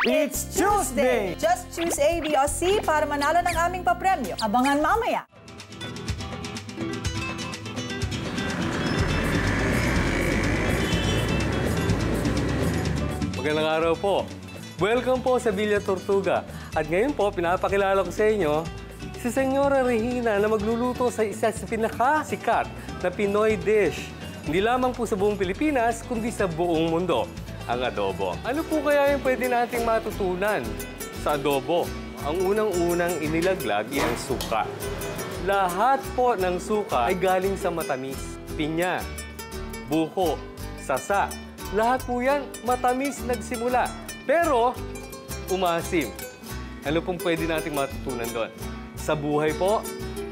It's Tuesday! Just choose A, B, o C para manalo ng aming papremyo. Abangan mamaya. Magandang araw po. Welcome po sa Villa Tortuga. At ngayon po, pinapakilala ko sa inyo si Senyora Regina na magluluto sa isa sa pinakasikat na Pinoy dish. Hindi lamang po sa buong Pilipinas, kundi sa buong mundo, ang adobo. Ano po kaya yung pwede nating matutunan sa adobo? Ang unang-unang inilaglag ay ang suka. Lahat po ng suka ay galing sa matamis. Pinya, buko, sasa. Lahat po yan matamis nagsimula. Pero umasim. Ano pong pwede nating matutunan doon? Sa buhay po,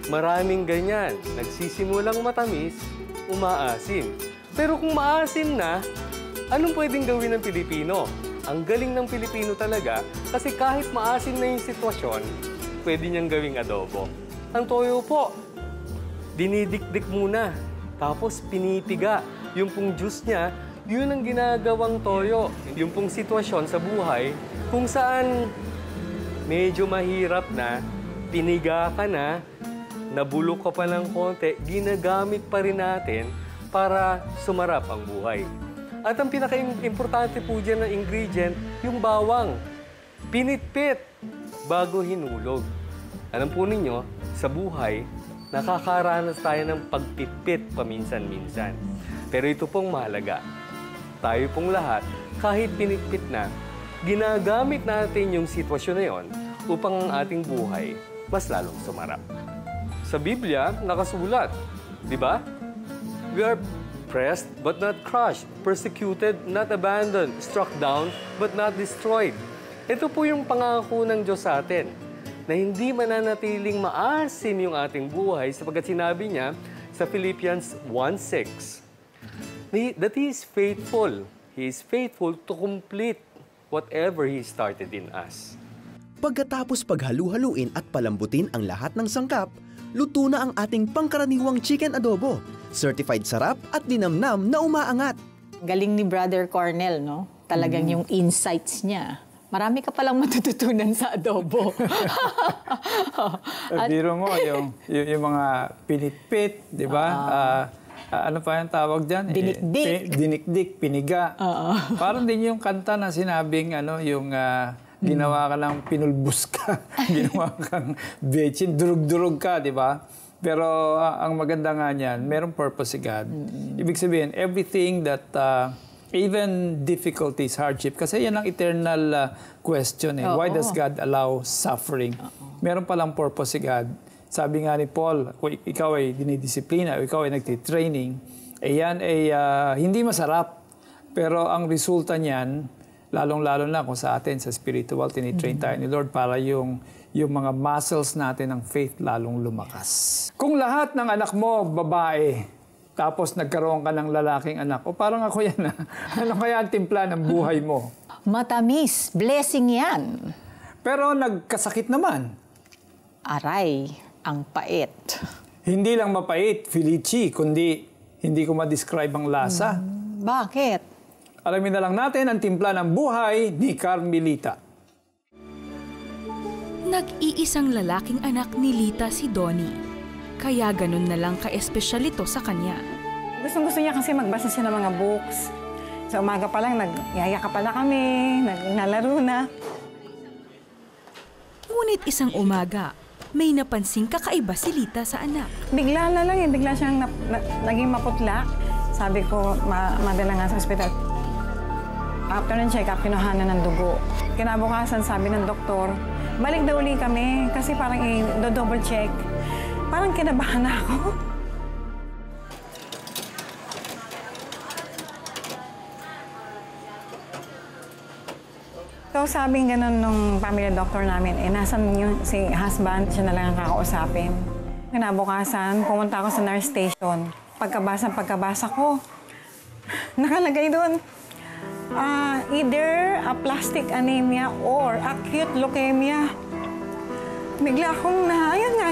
maraming ganyan. Nagsisimulang matamis, umaasim. Pero kung maasim na, anong pwedeng gawin ng Pilipino? Ang galing ng Pilipino talaga kasi kahit maasim na yung sitwasyon, pwede niyang gawing adobo. Ang toyo po, dinidikdik muna. Tapos pinipiga. Yung pong juice niya, yun ang ginagawang toyo. Yung pong sitwasyon sa buhay, kung saan medyo mahirap na, piniga ka na, nabulok ka pa ng konti, ginagamit pa rin natin para sumarap ang buhay. At ang pinaka-importante po dyan na ingredient, yung bawang. Pinitpit bago hinulog. Alam po ninyo, sa buhay, nakakaranas tayo ng pagpitpit paminsan-minsan. Pero ito pong mahalaga. Tayo pong lahat, kahit pinitpit na, ginagamit natin yung sitwasyon na yon upang ang ating buhay mas lalong sumarap. Sa Biblia, nakasulat, di ba? We are pressed but not crushed, persecuted, not abandoned, struck down but not destroyed. Ito po yung pangako ng Diyos sa atin, na hindi mananatiling maasim yung ating buhay sapagkat sinabi niya sa Philippians 1:6, that He is faithful. He is faithful to complete whatever He started in us. Pagkatapos paghalu-haluin at palambutin ang lahat ng sangkap, luto na ang ating pangkaraniwang chicken adobo. Certified sarap at dinamnam na umaangat. Galing ni Brother Cornel, no? Talagang yung insights niya. Marami ka palang matututunan sa adobo. Biro mo, yung mga pinitpit, di ba? Ano pa yung tawag dyan? Dinikdik. Dinikdik, piniga. Parang din yung kanta na sinabing, yung ginawa ka ng pinulbus ka, ginawa kang bechin, durug-durug ka, di ba? Pero ang maganda nga niyan, merong purpose si God. Ibig sabihin, everything that, even difficulties, hardship, kasi yan ang eternal question. Why does God allow suffering? Meron palang purpose si God. Sabi nga ni Paul, kung ikaw ay dinidisiplina, o ikaw ay nagtitraining, yan ay hindi masarap. Pero ang resulta niyan, lalong-lalo na kung sa atin, sa spiritual, tinitrain tayo ni Lord para yung mga muscles natin ng faith lalong lumakas. Kung lahat ng anak mo, babae, tapos nagkaroon ka ng lalaking anak, o parang ako yan na, ano kaya ang timpla ng buhay mo? Matamis. Blessing yan. Pero nagkasakit naman. Aray, ang pait. Hindi lang mapait, Felici, kundi hindi ko ma-describe ang lasa. Bakit? Alamin na lang natin ang timpla ng buhay ni Carmelita. Nag-iisang lalaking anak ni Lita si Donnie. Kaya ganun na lang ka-espesyal ito sa kanya. Gustong-gusto niya kasi magbasa siya ng mga books. Sa umaga pa lang, nagyayaka pala kami, naglalaro na. Ngunit isang umaga, may napansing kakaiba si Lita sa anak. Bigla na lang bigla siyang naging maputla. Sabi ko, madala nga sa ospital. After ng check-up, kinuhanan ng dugo. Kinabukasan, sabi ng doktor, balik daw uli kami kasi parang i-double check. Parang kinabahan na ako. So sabing ganun nung family doctor namin, nasan yung si husband, siya na lang ang kakausapin. Kinabukasan, pumunta ako sa nurse station. Pagkabasa ko, nakalagay doon, either aplastic anemia or acute leukemia. Bigla akong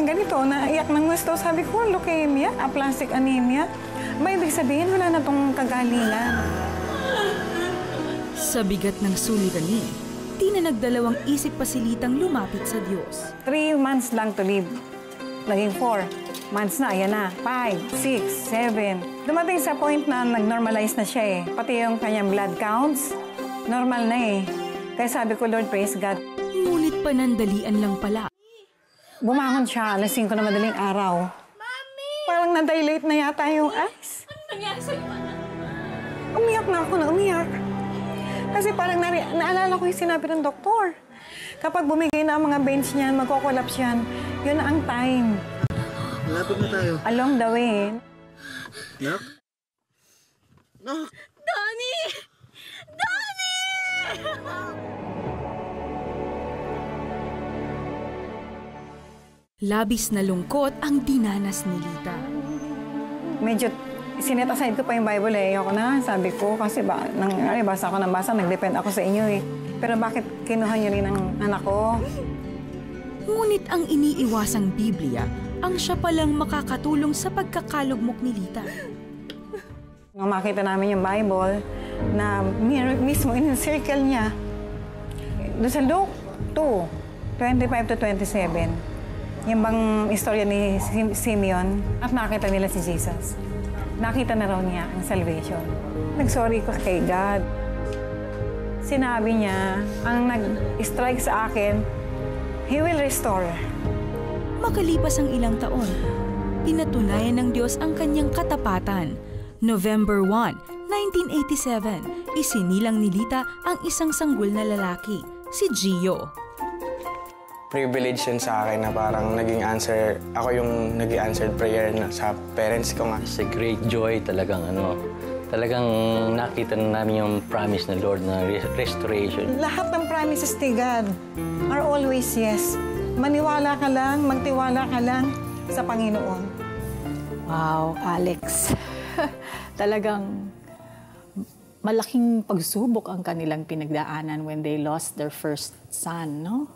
ganito, naiyak ng gusto. Sabi ko, leukemia, aplastic anemia. May ibig sabihin, wala na itong kagalingan. Sa bigat ng suliranin, Di na nagdalawang isip pa si Litang lumapit sa Diyos. 3 months lang to live. Naging 4 months na, ayan na. 5, 6, 7. Dumating sa point na nag-normalize na siya eh. Pati yung kanyang blood counts, normal na eh. Kaya sabi ko, Lord, praise God. Ngunit panandalian lang pala. Bumangon siya, alas 5 na madaling araw. Mami! Parang na-dilate na yata yung eyes. Ano nangyari sa'yo, anak? Umiyak na ako na umiyak. Kasi parang naalala ko yung sinabi ng doktor. Kapag bumigay na ang mga veins niyan, magko-collapse yan, yun na ang time. Malapit na tayo. Along the way. Nak? Nak! Donnie! Donnie! Labis na lungkot ang dinanas ni Lita. Medyo sinet aside ko pa yung Bible eh. Ayoko na, sabi ko. Kasi basa ako ng basa, nag-depend ako sa inyo eh. Pero bakit kinuha niyo rin ang anak ko? Ngunit ang iniiwasang Biblia ang siya palang makakatulong sa pagkakalugmok ni Lita. Nung makita namin yung Bible, na mismo in-circle niya, doon sa Luke 2, 25 to 27. Yung bang istorya ni Simeon at nakita nila si Jesus. Nakita na raw niya ang salvation. Nag-sorry ko kay God. Sinabi niya, ang nag-strike sa akin, He will restore. Makalipas ang ilang taon, pinatunayan ng Diyos ang kanyang katapatan. November 1, 1987, isinilang ni Lita ang isang sanggol na lalaki, si Gio. Privilege yun sa akin na parang naging answer, ako yung naging answered prayer na sa parents ko nga. It's a great joy talagang talagang nakita na namin yung promise ng Lord na restoration. Lahat ng promises ni God are always yes. Maniwala ka lang, magtiwala ka lang sa Panginoon. Wow, Alex. Talagang malaking pagsubok ang kanilang pinagdaanan when they lost their first son, no?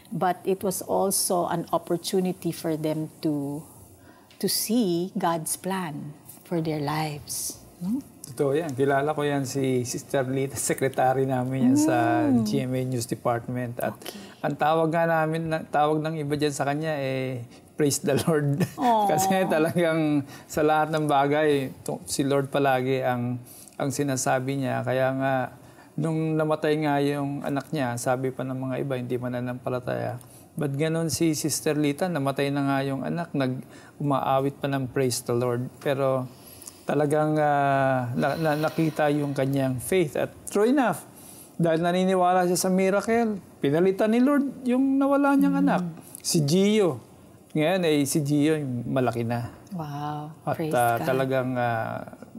But it was also an opportunity for them to see God's plan for their lives. No? Totoo yan. Kilala ko yan si Sister Lita, secretary namin yan sa GMA News Department. At ang tawag nga namin, tawag ng iba dyan sa kanya, praise the Lord. Kasi talagang sa lahat ng bagay, si Lord palagi ang sinasabi niya. Kaya nga, nung namatay nga yung anak niya, sabi pa ng mga iba, hindi mananampalataya. But ganon si Sister Lita, namatay na nga yung anak, umaawit pa ng praise the Lord. Pero talagang nakita yung kanyang faith. At true enough, dahil naniniwala siya sa miracle, pinalitan ni Lord yung nawala niyang anak, si Gio. Ngayon, si Gio malaki na. Wow, at praise God. Talagang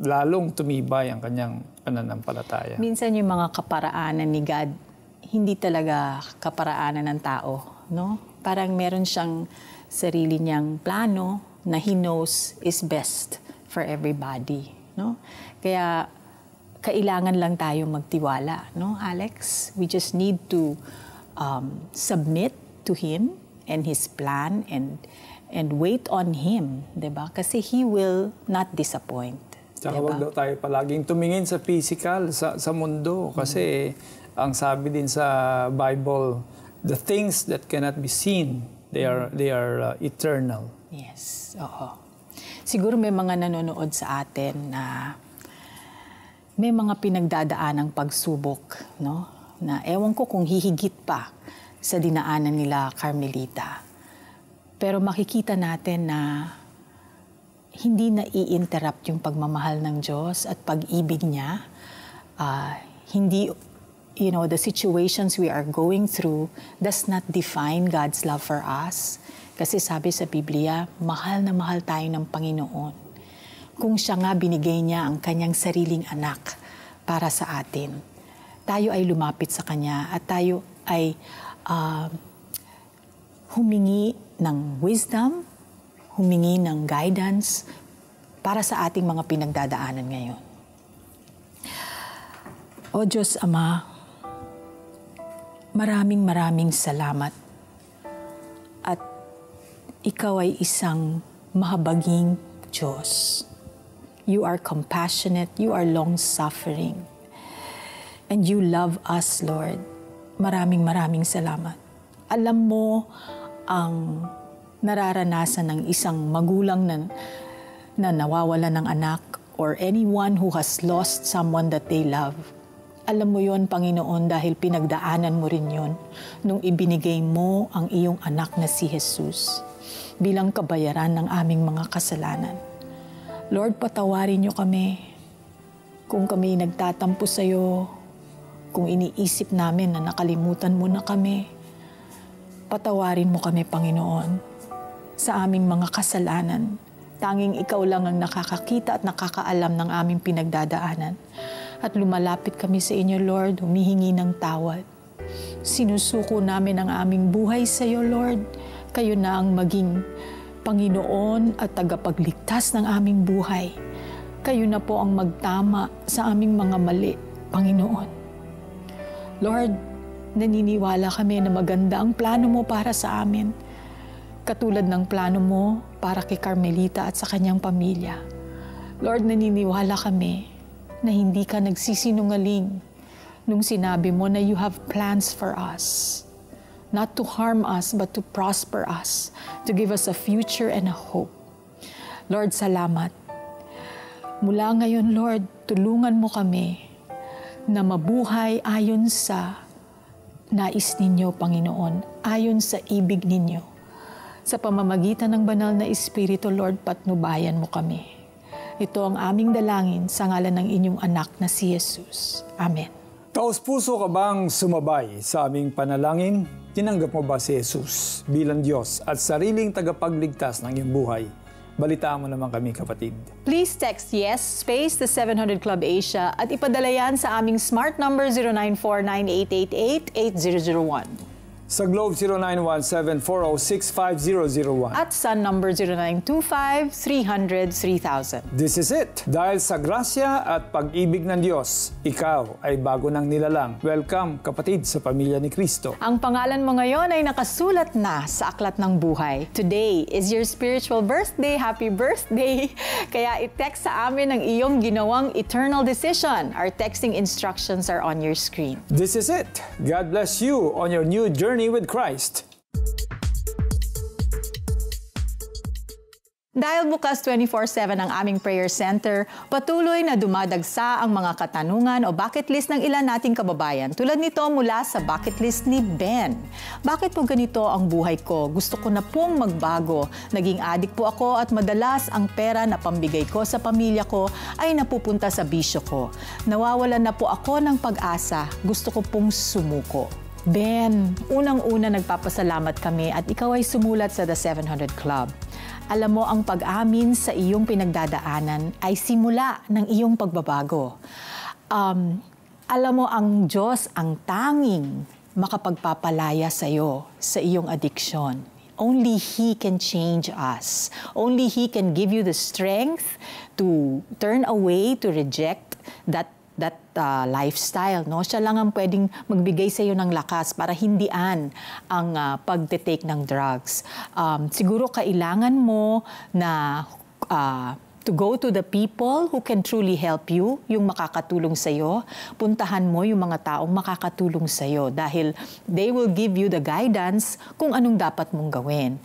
lalong tumibay ang kanyang pananampalataya. Minsan yung mga kaparaanan ni God, hindi talaga kaparaanan ng tao, no? Parang meron siyang sarili niyang plano na He knows is best for everybody, no? Kaya kailangan lang tayo magtiwala, no, Alex? We just need to submit to Him and His plan and wait on Him, 'di ba? Kasi He will not disappoint. Tsaka wag daw tayo palaging tumingin sa physical, sa mundo. Kasi ang sabi din sa Bible, the things that cannot be seen, they are eternal. Yes, oo. Siguro may mga nanonood sa atin na may mga pinagdadaanang pagsubok, no? Na ewan ko kung hihigit pa sa dinaanan nila Carmelita. Pero makikita natin na hindi na i-interrupt yung pagmamahal ng Diyos at pag-ibig niya. Hindi, the situations we are going through does not define God's love for us. Kasi sabi sa Biblia, mahal na mahal tayo ng Panginoon. Kung siya nga binigay niya ang kanyang sariling anak para sa atin, tayo ay lumapit sa Kanya at tayo ay humingi ng wisdom, humingi ng guidance para sa ating mga pinagdadaanan ngayon. O Diyos Ama, maraming salamat at Ikaw ay isang mahabaging Diyos. You are compassionate, you are long-suffering, and you love us, Lord. maraming salamat. Alam mo ang nararanasan ng isang magulang na nawawala ng anak or anyone who has lost someone that they love. Alam mo yon, Panginoon, dahil pinagdaanan mo rin yon nung ibinigay mo ang iyong anak na si Jesus bilang kabayaran ng aming mga kasalanan. Lord, patawarin niyo kami kung kami nagtatampo sa iyo, kung iniisip namin na nakalimutan mo na kami. Patawarin mo kami, Panginoon, sa aming mga kasalanan. Tanging ikaw lang ang nakakakita at nakakaalam ng aming pinagdadaanan. At lumalapit kami sa inyo, Lord, humihingi ng tawad. Sinusuko namin ang aming buhay sa iyo, Lord. Kayo na ang maging Panginoon at tagapagligtas ng aming buhay. Kayo na po ang magtama sa aming mga mali, Panginoon. Lord, naniniwala kami na maganda ang plano mo para sa amin. Katulad ng plano mo para kay Carmelita at sa kanyang pamilya. Lord, naniniwala kami na hindi ka nagsisinungaling nung sinabi mo na you have plans for us. Not to harm us, but to prosper us, to give us a future and a hope. Lord, salamat. Mula ngayon, Lord, tulungan mo kami na mabuhay ayon sa nais ninyo, Panginoon, ayon sa ibig ninyo. Sa pamamagitan ng banal na Espiritu, Lord, patnubayan mo kami. Ito ang aming dalangin sa ngalan ng inyong anak na si Jesus. Amen. Taos-puso ka bang sumabay sa aming panalangin? Tinanggap mo ba si Jesus bilang Diyos at sariling tagapagligtas ng iyong buhay? Balitaan mo naman kami, kapatid. Please text YES space the 700 Club Asia at ipadala yan sa aming smart number 0949-888-8001. Sa Globe 0917-406-5001. At Sun number 0925-300-3000. This is it. Dahil sa grasya at pag-ibig ng Diyos, ikaw ay bago ng nilalang. Welcome, kapatid, sa pamilya ni Kristo. Ang pangalan mo ngayon ay nakasulat na sa aklat ng buhay. Today is your spiritual birthday. Happy birthday! Kaya i-text sa amin ang iyong ginawang eternal decision. Our texting instructions are on your screen. This is it. God bless you on your new journey with Christ. Dahil bukas 24/7 ang aming prayer center, patuloy na dumadagsa ang mga katanungan o bucket list ng ilan nating kababayan. Tulad nito mula sa bucket list ni Ben. Bakit po ganito ang buhay ko? Gusto ko na pong magbago. Naging adik po ako at madalas ang pera na pambigay ko sa pamilya ko ay napupunta sa bisyo ko. Nawawalan na po ako ng pag-asa. Gusto ko pong sumuko. Ben, unang-una nagpapasalamat kami at ikaw ay sumulat sa The 700 Club. Alam mo, ang pag-amin sa iyong pinagdadaanan ay simula ng iyong pagbabago. Alam mo, ang Diyos ang tanging makapagpapalaya sa iyo, sa iyong addiction. Only He can change us. Only He can give you the strength to turn away, to reject that lifestyle, no? Siya lang ang pwedeng magbigay sa iyo ng lakas para hindian ang pagte-take ng drugs. Siguro kailangan mo na to go to the people who can truly help you, yung makakatulong sa iyo. Puntahan mo yung mga taong makakatulong sa iyo dahil they will give you the guidance kung anong dapat mong gawin.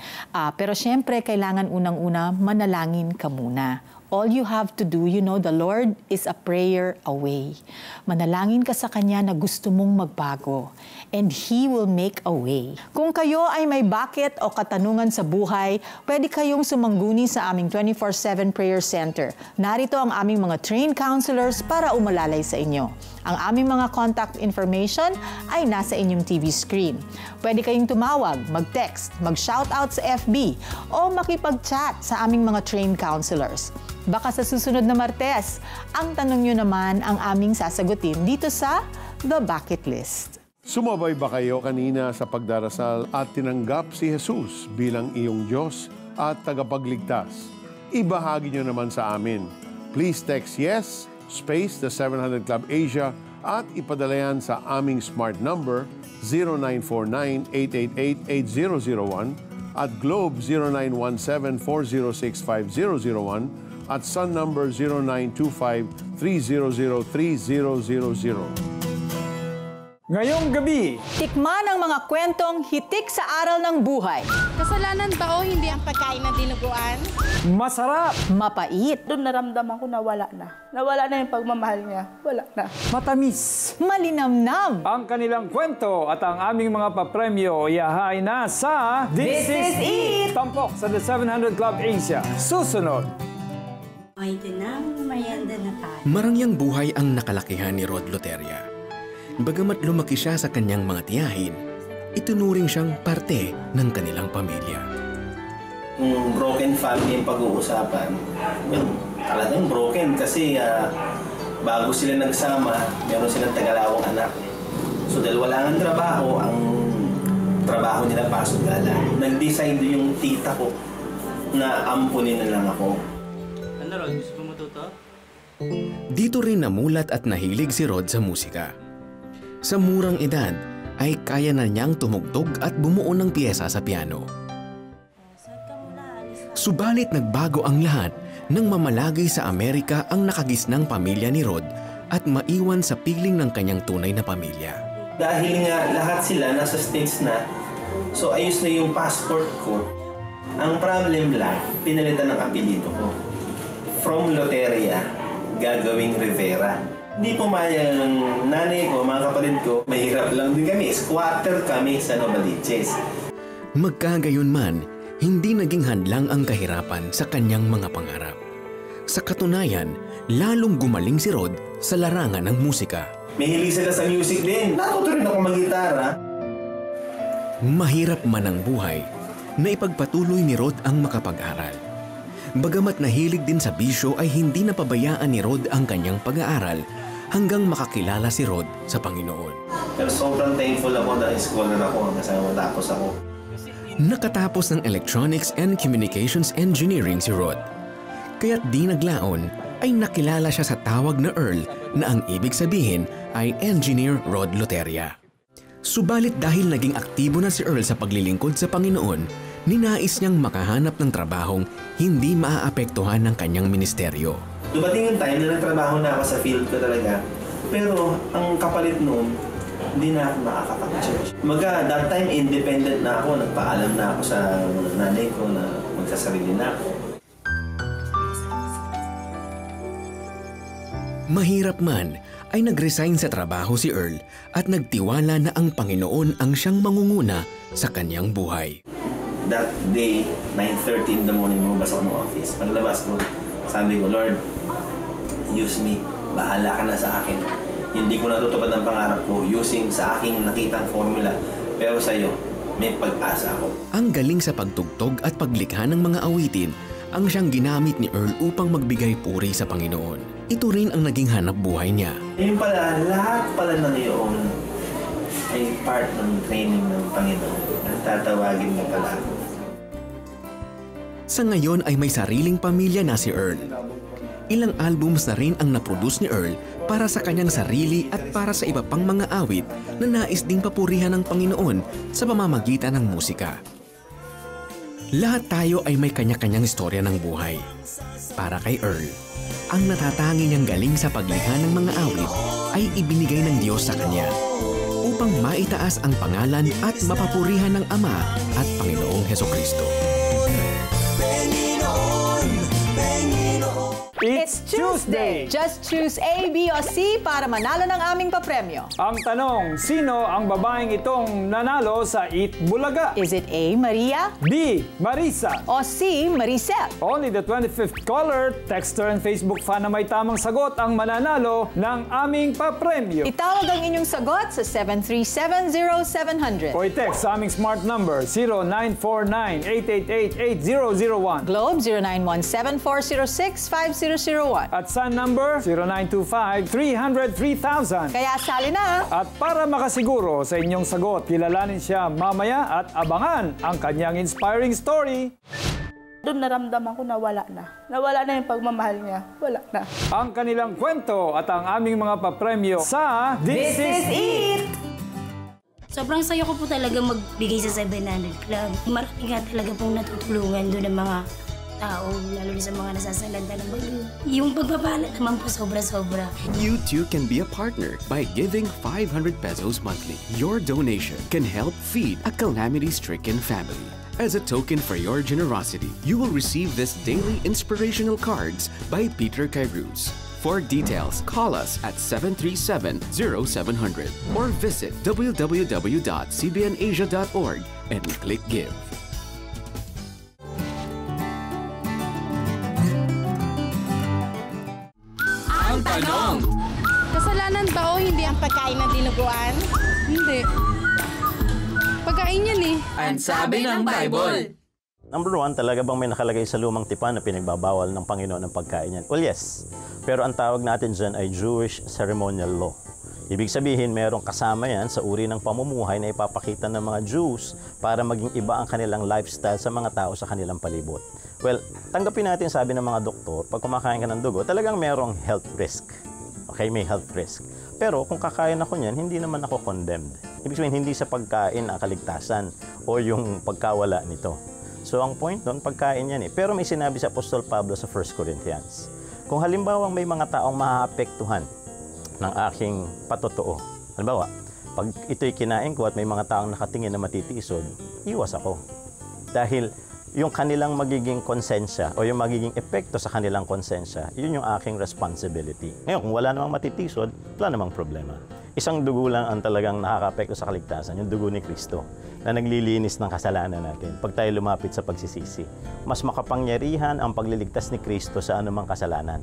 Pero syempre, kailangan unang-una manalangin ka muna. All you have to do, you know, the Lord is a prayer away. Manalangin ka sa Kanya na gusto mong magbago. And He will make a way. Kung kayo ay may bakit o katanungan sa buhay, pwede kayong sumangguni sa aming 24/7 Prayer Center. Narito ang aming mga trained counselors para umalalay sa inyo. Ang aming mga contact information ay nasa inyong TV screen. Pwede kayong tumawag, mag-text, mag-shoutout sa FB, o makipag-chat sa aming mga trained counselors. Baka sa susunod na Martes, ang tanong nyo naman ang aming sasagutin dito sa The Bucket List. Sumabay ba kayo kanina sa pagdarasal at tinanggap si Jesus bilang iyong Diyos at tagapagligtas? Ibahagi nyo naman sa amin. Please text YES space the 700 Club Asia at ipadala yan sa aming smart number 0949-888-8001 at Globe 0917-406-5001 at Sun number 0925-300-3000. Ngayong gabi, Tikman ang mga kwentong hitik sa aral ng buhay. Kasalanan ba o hindi ang pagkain ng dinuguan? masarap, Mapait, Doon naramdaman ko na wala na. Nawala na yung pagmamahal niya. Wala na. matamis. malinamnam. Ang kanilang kwento at ang aming mga papremyo iahay na sa This is It! Tampok sa The 700 Club Asia. Susunod. Ay, tinang mayanda na tayo. Marangyang buhay ang nakalakihan ni Rod Loteria. Bagamat lumaki siya sa kanyang mga tiyahin, itunuring siyang parte ng kanilang pamilya. Kung broken family yung pag-uusapan, talagang broken kasi bago sila nagsama, meron silang tagalawang anak. So dahil wala nga trabaho, ang trabaho nila pasok gala. Nag-decide yung tita ko na ampunin na lang ako. Ano Rod, gusto mo matuto? Dito rin namulat at nahilig si Rod sa musika. Sa murang edad, ay kaya na niyang tumugtog at bumuo ng piyesa sa piano. Subalit nagbago ang lahat nang mamalagay sa Amerika ang nakagisnang pamilya ni Rod at maiwan sa piling ng kanyang tunay na pamilya. Dahil nga lahat sila nasa States na, so ayos na yung passport ko. Ang problem lang, pinalitan ng apelido ko. From Loteria, gagawing Rivera. Hindi pumayag ng nanay ko, mga kapatid ko, mahirap lang din kami. Squatter kami sa Novaliches. Magkagayon man, hindi naging hadlang ang kahirapan sa kanyang mga pangarap. Sa katunayan, lalong gumaling si Rod sa larangan ng musika. Mahilig sila sa music din. Natuto rin ako mag-gitara. Mahirap man ang buhay, naipagpatuloy ni Rod ang makapag-aral. Bagamat nahilig din sa bisyo ay hindi napabayaan ni Rod ang kanyang pag-aaral hanggang makakilala si Rod sa Panginoon. Pero sobrang thankful ako dahil scholar ako hanggang sa matapos ako. Nakatapos ng Electronics and Communications Engineering si Rod. Kaya't di naglaon ay nakilala siya sa tawag na Earl na ang ibig sabihin ay Engineer Rod Loteria. Subalit dahil naging aktibo na si Earl sa paglilingkod sa Panginoon, ninais niyang makahanap ng trabahong hindi maaapektuhan ng kanyang ministeryo. Dumating yung time na nagtrabaho na ako sa field ko talaga. Pero ang kapalit noon, hindi na ako nakakapag-church. That time, independent na ako. Nagpaalam na ako sa nanay ko na magsasarili na ako. Mahirap man, ay nag-resign sa trabaho si Earl at nagtiwala na ang Panginoon ang siyang mangunguna sa kanyang buhay. That day, 9:30 in the morning, lumabas ako ng office. Paglabas ko, sabi ko, Lord, use me. Bahala ka na sa akin. Hindi ko natutupad ang pangarap ko using sa aking nakitang formula. Pero sa iyo, may pag-asa ako. Ang galing sa pagtugtog at paglikha ng mga awitin ang siyang ginamit ni Earl upang magbigay puri sa Panginoon. Ito rin ang naging hanap buhay niya. Yung pala, lahat pala ng iyon ay part ng training ng Panginoon. Tatawagin mo pala ako. Sa ngayon ay may sariling pamilya na si Earl. Ilang albums na rin ang naproduce ni Earl para sa kanyang sarili at para sa iba pang mga awit na nais ding papurihan ng Panginoon sa pamamagitan ng musika. Lahat tayo ay may kanya-kanyang istorya ng buhay. Para kay Earl, ang natatangi niyang galing sa paglikha ng mga awit ay ibinigay ng Diyos sa kanya upang maitaas ang pangalan at mapapurihan ng Ama at Panginoong Hesukristo. It's Tuesday! Just choose A, B o C para manalo ng aming papremyo. Ang tanong, sino ang babaeng itong nanalo sa Eat Bulaga? Is it A, Maria? B. Marisa? O C, Maricel? Only the 25th caller, texter and Facebook fan na may tamang sagot ang mananalo ng aming papremyo. Itawag ang inyong sagot sa 7370700. O i-text sa aming smart number 0949-888-8001. Globe 0917-406-5001. At Sun number 0925-300-3000. Kaya sali na! At para makasiguro sa inyong sagot, kilalanin siya mamaya at abangan ang kanyang inspiring story. Doon naramdaman ko na wala na. Nawala na yung pagmamahal niya. Wala na. Ang kanilang kwento at ang aming mga papremyo sa This is It! Sobrang saya ko po talaga magbigay sa 700 Club. Marami nga talaga pong natutulungan doon ng mga tao, lalo na sa mga nasasalanta ng mga yung pagpapala naman po sobra-sobra. You too can be a partner by giving 500 pesos monthly. Your donation can help feed a calamity-stricken family. As a token for your generosity, you will receive this daily inspirational cards by Peter Cairuz. For details, call us at 737-0700 or visit www.cbnasia.org and click Give. Ang tanong! Kasalanan ba o hindi ang pagkain ng dinuguan? Hindi. Pagkain yan eh. Ang sabi ng Bible. Number 1, talaga bang may nakalagay sa lumang tipan na pinagbabawal ng Panginoon ng pagkain yan? Well, yes. Pero ang tawag natin dyan ay Jewish ceremonial law. Ibig sabihin, merong kasama yan sa uri ng pamumuhay na ipapakita ng mga Jews para maging iba ang kanilang lifestyle sa mga tao sa kanilang palibot. Well, tanggapin natin sabi ng mga doktor, pag kumakain ka ng dugo, talagang merong health risk. Okay, may health risk. Pero kung kakain ako niyan, hindi naman ako condemned. Ibig sabihin, hindi sa pagkain ang kaligtasan o yung pagkawala nito. So ang point doon, pagkain yan eh. Pero may sinabi sa Apostol Pablo sa 1 Corinthians, kung halimbawa may mga taong maaapektuhan ng aking patotoo, halimbawa, pag ito'y kinain ko at may mga taong nakatingin na matitisod, iwas ako. Dahil yung kanilang magiging konsensya o yung magiging epekto sa kanilang konsensya, yun yung aking responsibility. Ngayon, kung wala namang matitisod, wala namang problema. Isang dugo lang ang talagang nakaka-apekto sa kaligtasan, yung dugo ni Kristo, na naglilinis ng kasalanan natin pag tayo lumapit sa pagsisisi. Mas makapangyarihan ang pagliligtas ni Kristo sa anumang kasalanan.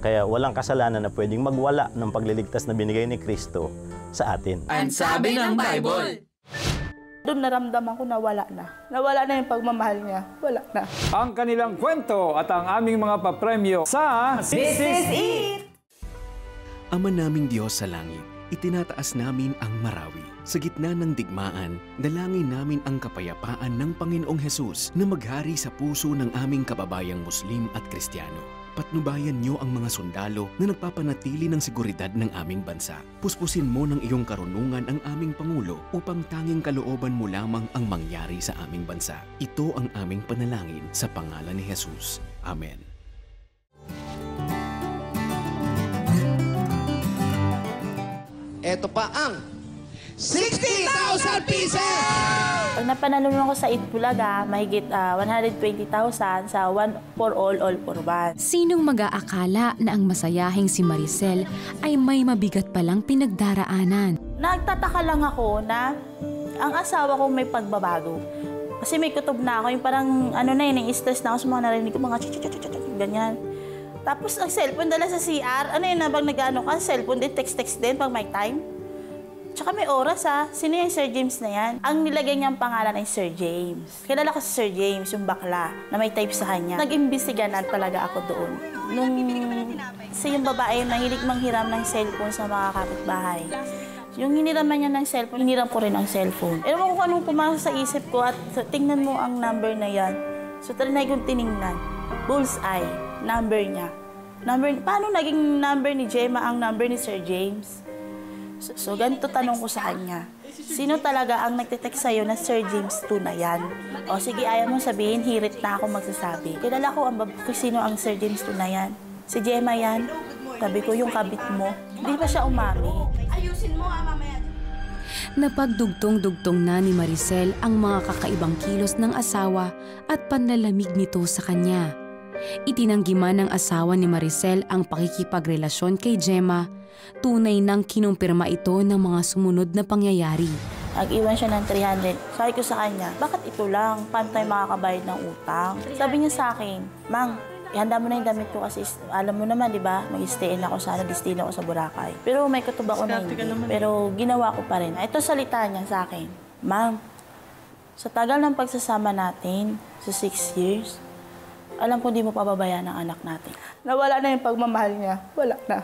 Kaya walang kasalanan na pwedeng magwala ng pagliligtas na binigay ni Kristo sa atin. Ang sabi ng Bible. Doon naramdaman ko na wala na. Nawala na yung pagmamahal niya. Wala na. Ang kanilang kwento at ang aming mga papremyo sa This is It! Ama naming Diyos sa langit, itinataas namin ang marawi. Sa gitna ng digmaan, dalangin namin ang kapayapaan ng Panginoong Hesus na maghari sa puso ng aming kababayang Muslim at Kristiyano. Patnubayan niyo ang mga sundalo na nagpapanatili ng seguridad ng aming bansa. Puspusin mo ng iyong karunungan ang aming Pangulo upang tanging kalooban mo lamang ang mangyari sa aming bansa. Ito ang aming panalangin sa pangalan ni Jesus. Amen. Ito pa ang 60,000 pieces! Pag napanalo ko sa Itbulaga, mahigit 120,000 sa One for All for One. Sinong mag-aakala na ang masayahing si Maricel ay may mabigat palang pinagdaraanan? Nagtataka lang ako na ang asawa ko may pagbabago. Kasi may kutob na ako, yung parang stress na ako sa mga narinig ko, mga ganyan. Tapos ang cellphone dala sa CR, bang nag-ano ka, cellphone din, text din pag may time. Tsaka may oras Sino yung Sir James na yan? Ang nilagay niyang pangalan ay Sir James. Kilala ko si Sir James, yung bakla, na may type sa kanya. Nag-imbestiganan talaga ako doon. Nung yung babae mahilig manghiram ng cellphone sa mga kapitbahay. Yung hiniraman niya ng cellphone, hiniram ko rin ang cellphone. Ewan ko kung anong pumasok sa isip ko at tingnan mo ang number na yan. So talinay kong tiningnan. Bullseye, number niya. Paano naging number ni Gemma ang number ni Sir James? So ganito tanong ko sa kanya. Sino talaga ang nagte-text sa'yo na Sir James 2 na yan? O sige, ayaw mong sabihin, hirit na ako magsasabi. Kilala ko kung sino ang Sir James 2 na yan. Si Gemma yan. Sabi ko, yung kabit mo. Hindi pa siya umami. Ayusin mo mamaya. Napagdugtong-dugtong na ni Maricel ang mga kakaibang kilos ng asawa at panlalamig nito sa kanya. Itinanggi man ng asawa ni Maricel ang pakikipagrelasyon kay Gemma. Tunay nang kinumpirma ito ng mga sumunod na pangyayari. Nag-iwan siya ng 300. Sabi ko sa kanya, bakit ito lang? Paano tayo makakabayad ng utang? Sabi niya sa akin, Mang, ihanda mo na yung damit ko kasi alam mo naman, di ba? Mag-stay-in ako sana, destino ako sa Boracay. Pero may kutub ako na hindi. Pero ginawa ko pa rin. Ito salita niya sa akin, Mang, sa tagal ng pagsasama natin, sa 6 years, alam ko di mo pababayaan ang anak natin. Nawala na yung pagmamahal niya. Wala na.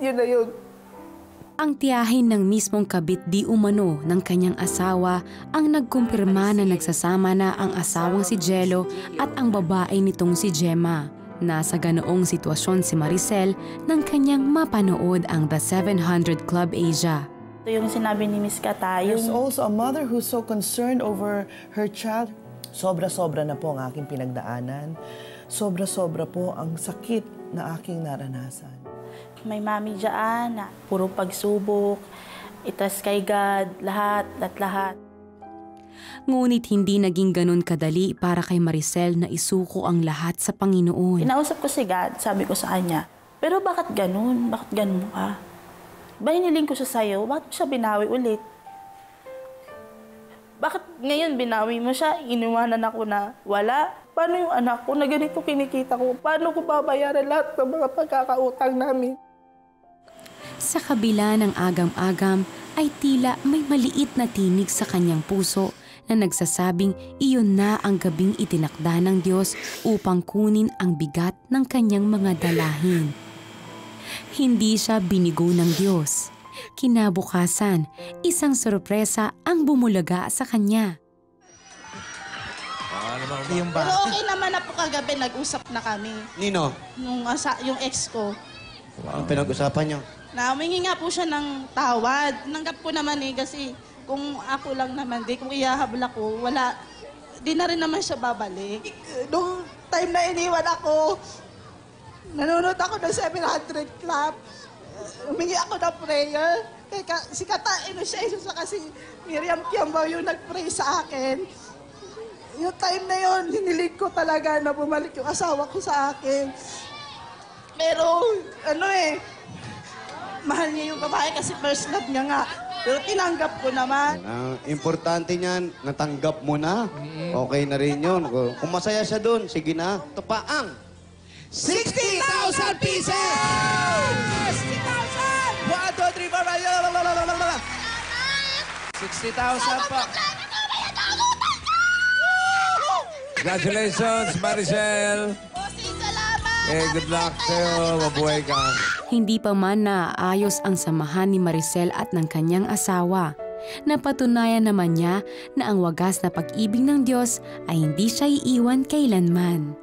Yun na yun. Ang tiyahin ng mismong kabit di umano ng kanyang asawa ang nagkumpirma na nagsasama na ang asawang si Jello at ang babae nitong si Gemma. Nasa ganoong sitwasyon si Maricel nang kanyang mapanood ang The 700 Club Asia. Ito yung sinabi ni Miss Kata. There's also a mother who's so concerned over her child. Sobra-sobra na po ang aking pinagdaanan. sobra-sobra po ang sakit na aking naranasan. May mami dyan na puro pagsubok, itas kay God, lahat. Ngunit hindi naging ganun kadali para kay Maricel na isuko ang lahat sa Panginoon. Kinausap ko si God, sabi ko sa kanya, pero bakit ganun? Bakit ganun ka? Ba hiniling ko siya sa'yo, bakit mo siya binawi ulit? Bakit ngayon binawi mo siya, iniwanan ako na wala? Paano yung anak ko na ganito kinikita ko? Paano ko babayaran lahat ng mga pagkakautang namin? Sa kabila ng agam-agam ay tila may maliit na tinig sa kanyang puso na nagsasabing iyon na ang gabing itinakda ng Diyos upang kunin ang bigat ng kanyang mga dalahin. Hindi siya binigo ng Diyos. Kinabukasan, isang sorpresa ang bumulaga sa kanya. Pero okay naman na po kagabi, nag-usap na kami. Nino? Yung ex ko. Ang pinag-usapan niyo? Na humingi nga po siya ng tawad. Nanggap ko naman kasi kung ako lang naman kung iyahabol ako, di na rin naman siya babalik. Nung time na iniwan ako, nanonood ako ng 700 Club. Humingi ako ng prayer. Kaya si Kata Inoceso sa si Miriam Kiambaw yung nag-pray sa akin. Yung time na yun, hinilig ko talaga na bumalik yung asawa ko sa akin. Pero, mahal niya yung babae kasi first love niya nga. Pero tinanggap ko naman. Ang importante niyan, natanggap mo na. Okay na rin yun. Kung masaya siya doon, sige na. Ito pa ang 60,000 pieces! 60,000! 1, 2, 3, 4, 60,000 pa. Congratulations, Maricel! Good luck sa'yo. Mabuhay ka. Hindi pa man naaayos ang samahan ni Maricel at ng kanyang asawa. Napatunayan naman niya na ang wagas na pag-ibig ng Diyos ay hindi siya iiwan kailanman.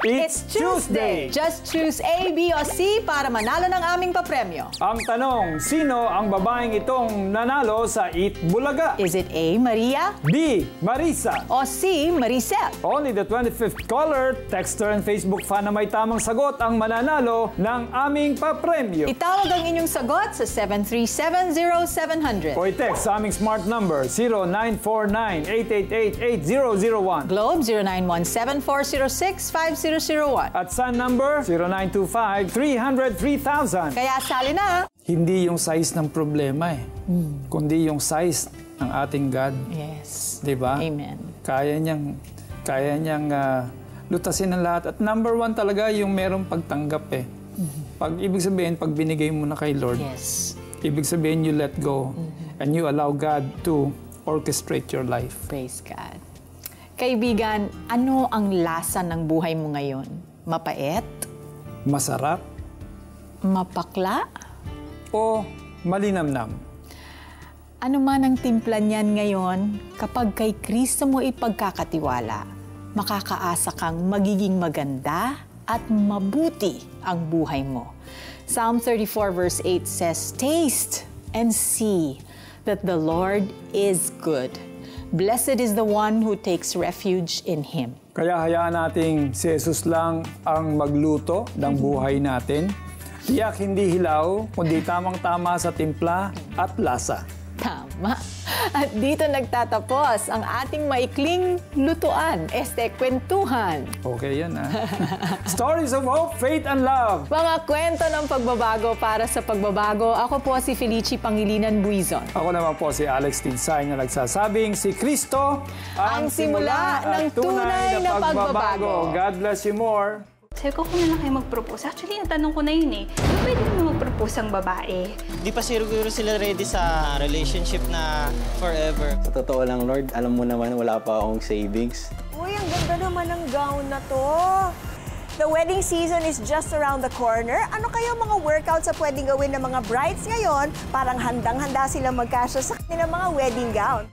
It's Tuesday! Just choose A, B o C para manalo ng aming papremyo. Ang tanong, sino ang babaeng itong nanalo sa Eat Bulaga? Is it A, Maria? B, Marisa? O C, Maricel? Only the 25th caller, texter and Facebook fan na may tamang sagot ang mananalo ng aming papremyo. Itawag ang inyong sagot sa 7370700. O i-text sa aming smart number 0949-888-8001. Globe 0917-406-5001. At Sun number 0925-300-3000. Kaya sali na! Hindi yung size ng problema kundi yung size ng ating God. Yes. Diba? Amen. Kaya niyang lutasin ang lahat. At number 1 talaga yung merong pagtanggap Pag ibig sabihin, pag binigay mo na kay Lord, ibig sabihin you let go and you allow God to orchestrate your life. Praise God. Kaibigan, ano ang lasa ng buhay mo ngayon? Mapait? Masarap? Mapakla? O malinamnam? Ano man ang timpla niyan ngayon, kapag kay Kristo mo ipagkakatiwala, makakaasa kang magiging maganda at mabuti ang buhay mo. Psalm 34 verse 8 says, "Taste and see that the Lord is good. Blessed is the one who takes refuge in Him." Kaya hayaan nating si Jesus lang ang magluto ng buhay natin. Tiyak hindi hilaw, kundi tamang-tama sa timpla at lasa. Tama. At dito nagtatapos ang ating maikling lutuan, kwentuhan. Okay yan Stories of hope, faith, and love. Mga kwento ng pagbabago para sa pagbabago. Ako po si Felicie Pangilinan Buizon. Ako naman po si Alex Tinsay na nagsasabing si Kristo ang simula ng tunay na pagbabago. God bless you more. Sabi ko, kung na lang kayo mag-propose. Actually, natanong ko na yun Pwede naman mag-propose ang babae. Di pa siguro sila ready sa relationship na forever. Sa totoo lang, Lord, alam mo naman wala pa akong savings. Uy, ang ganda naman ng gown na to. The wedding season is just around the corner. Ano kayo mga workouts sa pwedeng gawin ng mga brides ngayon? Parang handang-handa sila magkasya sa kanilang mga wedding gown.